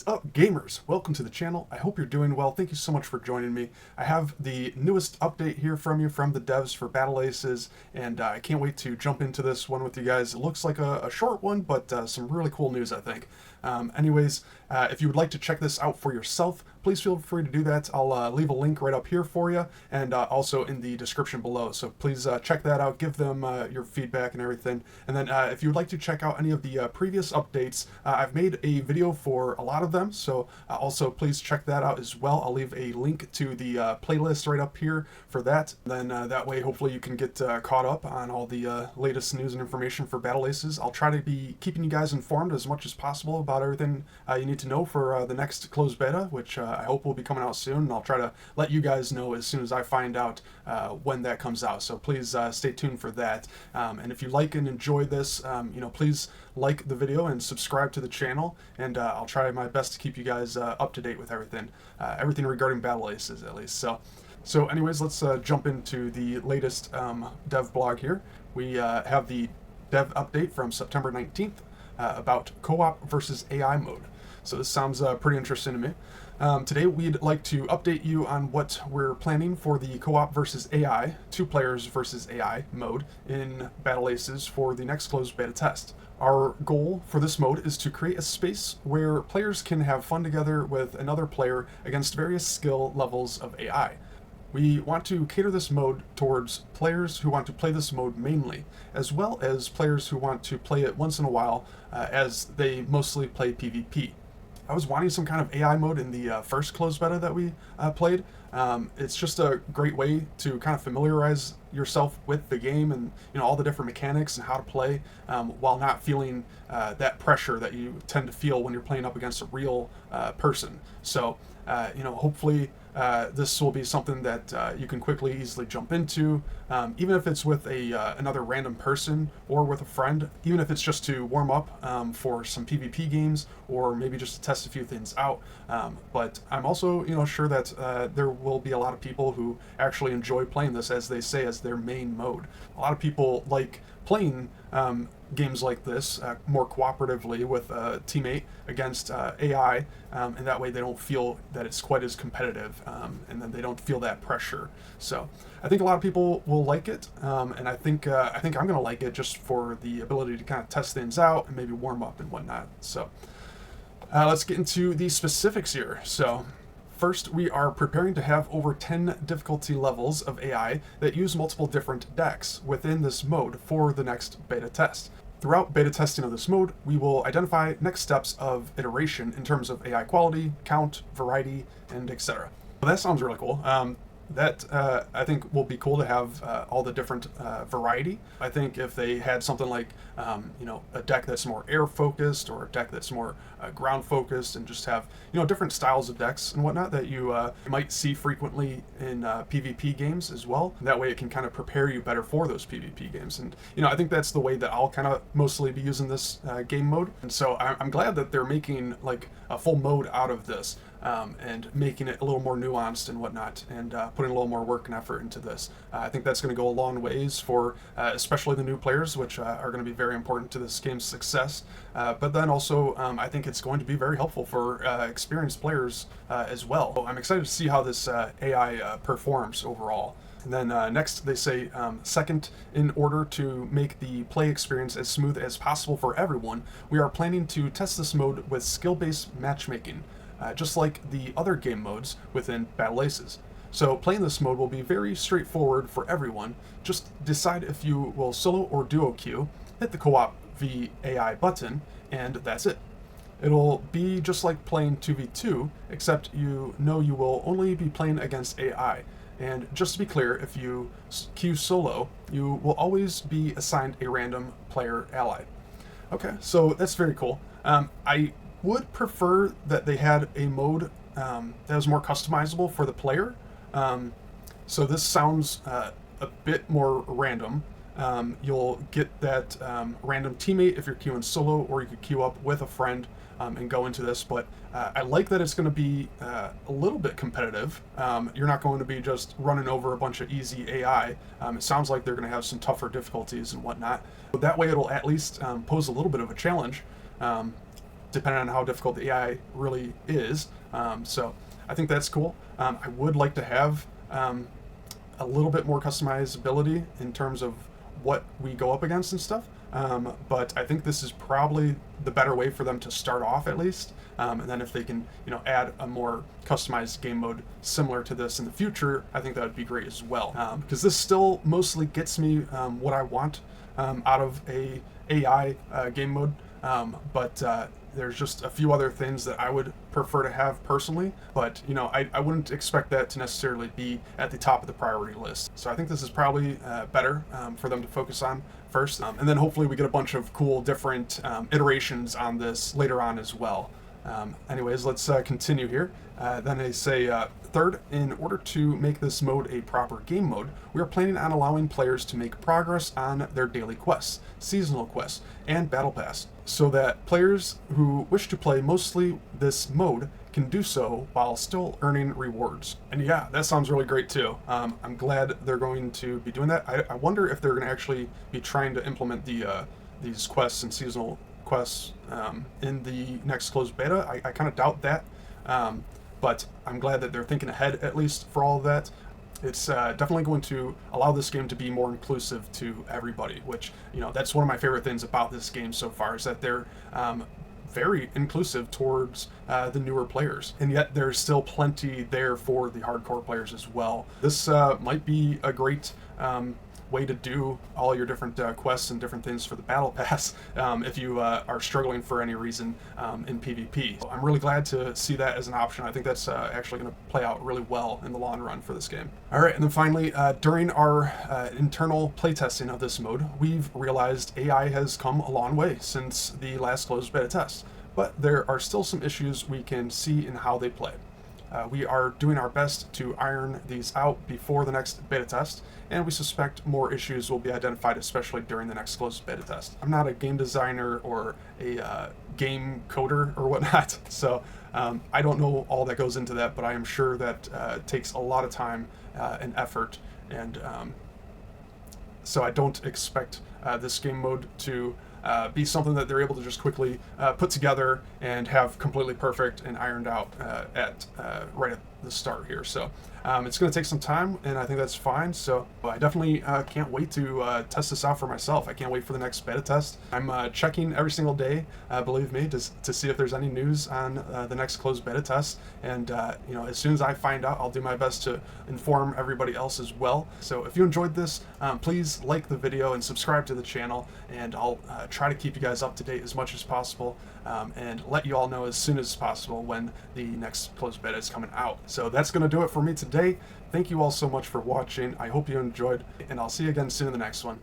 up, gamers? Welcome to the channel. I hope you're doing well. Thank you so much for joining me. I have the newest update here from you from the devs for Battle Aces, and I can't wait to jump into this one with you guys. It looks like a short one, but some really cool news, I think. If you would like to check this out for yourself, please feel free to do that. I'll leave a link right up here for you, and also in the description below. So please check that out, give them your feedback and everything. And then if you would like to check out any of the previous updates, I've made a video for a lot of them, so also please check that out as well. I'll leave a link to the playlist right up here for that. Then that way, hopefully you can get caught up on all the latest news and information for Battle Aces. I'll try to be keeping you guys informed as much as possible about everything you need to know for the next closed beta, which I hope will be coming out soon, and I'll try to let you guys know as soon as I find out when that comes out. So please stay tuned for that. And if you like and enjoy this, please like the video and subscribe to the channel, and I'll try my best to keep you guys up to date with everything regarding Battle Aces, at least. So anyways, let's jump into the latest dev blog here. We have the dev update from September 19th about co-op versus AI mode. So this sounds pretty interesting to me. Today we'd like to update you on what we're planning for the co-op versus AI, 2 players versus AI mode in Battle Aces for the next closed beta test. Our goal for this mode is to create a space where players can have fun together with another player against various skill levels of AI. We want to cater this mode towards players who want to play this mode mainly, as well as players who want to play it once in a while, as they mostly play PvP. I was wanting some kind of AI mode in the first closed beta that we played. It's just a great way to kind of familiarize yourself with the game and all the different mechanics and how to play, while not feeling that pressure that you tend to feel when you're playing up against a real person. So hopefully this will be something that you can quickly, easily jump into, even if it's with another random person or with a friend, even if it's just to warm up for some PvP games or maybe just to test a few things out. But I'm also sure that there will be a lot of people who actually enjoy playing this, as they say, as their main mode. A lot of people like playing games like this more cooperatively with a teammate against AI, and that way they don't feel that it's quite as competitive, and then they don't feel that pressure. So I think a lot of people will like it, and I think I'm gonna like it just for the ability to kind of test things out and maybe warm up and whatnot. So let's get into the specifics here. So first, we are preparing to have over 10 difficulty levels of AI that use multiple different decks within this mode for the next beta test. Throughout beta testing of this mode, we will identify next steps of iteration in terms of AI quality, count, variety, and etc. Well, that sounds really cool. That I think will be cool to have all the different variety. I think if they had something like a deck that's more air focused, or a deck that's more ground focused, and just have different styles of decks and whatnot that you might see frequently in PvP games as well. That way it can kind of prepare you better for those PvP games. And I think that's the way that I'll kind of mostly be using this game mode. And so I'm glad that they're making like a full mode out of this. And making it a little more nuanced and whatnot, and putting a little more work and effort into this. I think that's going to go a long ways for especially the new players, which are going to be very important to this game's success. But then also, I think it's going to be very helpful for experienced players as well. So I'm excited to see how this AI performs overall. And then next, they say, second, in order to make the play experience as smooth as possible for everyone, we are planning to test this mode with skill-based matchmaking. Just like the other game modes within Battle Aces. So playing this mode will be very straightforward for everyone. Just decide if you will solo or duo queue, hit the co-op v AI button, and that's it. It'll be just like playing 2v2, except you will only be playing against AI. And just to be clear, if you queue solo, you will always be assigned a random player ally. Okay, so that's very cool. I would prefer that they had a mode that was more customizable for the player. So this sounds a bit more random. You'll get that random teammate if you're queuing solo, or you could queue up with a friend and go into this. But I like that it's going to be a little bit competitive. You're not going to be just running over a bunch of easy AI. It sounds like they're going to have some tougher difficulties and whatnot. But that way it'll at least pose a little bit of a challenge. depending on how difficult the AI really is. So I think that's cool. I would like to have a little bit more customizability in terms of what we go up against and stuff. But I think this is probably the better way for them to start off, at least. And then if they can, add a more customized game mode similar to this in the future, I think that would be great as well. Because this still mostly gets me what I want out of a AI game mode. But there's just a few other things that I would prefer to have personally, but I wouldn't expect that to necessarily be at the top of the priority list. So I think this is probably better for them to focus on first, and then hopefully we get a bunch of cool different iterations on this later on as well. Anyways, let's continue here. Then they say, third, in order to make this mode a proper game mode, we are planning on allowing players to make progress on their daily quests, seasonal quests, and battle pass, so that players who wish to play mostly this mode can do so while still earning rewards. And yeah, that sounds really great too. I'm glad they're going to be doing that. I wonder if they're going to actually be trying to implement these quests and seasonal quests in the next closed beta. I kind of doubt that, but I'm glad that they're thinking ahead, at least for all of that. It's definitely going to allow this game to be more inclusive to everybody, which, that's one of my favorite things about this game so far, is that they're very inclusive towards the newer players, and yet there's still plenty there for the hardcore players as well. This might be a great way to do all your different quests and different things for the battle pass if you are struggling for any reason in PvP. So I'm really glad to see that as an option. I think that's actually going to play out really well in the long run for this game. All right, and then finally, during our internal playtesting of this mode, we've realized AI has come a long way since the last closed beta test, but there are still some issues we can see in how they play. We are doing our best to iron these out before the next beta test, and we suspect more issues will be identified, especially during the next closed beta test. I'm not a game designer or a game coder or whatnot, so I don't know all that goes into that, but I am sure that it takes a lot of time and effort, and so I don't expect this game mode to be something that they're able to just quickly put together and have completely perfect and ironed out right at the start here. So it's going to take some time, and I think that's fine. So I definitely can't wait to test this out for myself. I can't wait for the next beta test. I'm checking every single day, believe me, to see if there's any news on the next closed beta test. And as soon as I find out, I'll do my best to inform everybody else as well. So if you enjoyed this, please like the video and subscribe to the channel, and I'll try to keep you guys up to date as much as possible, and let you all know as soon as possible when the next closed beta is coming out. So that's going to do it for me today. Thank you all so much for watching. I hope you enjoyed, and I'll see you again soon in the next one.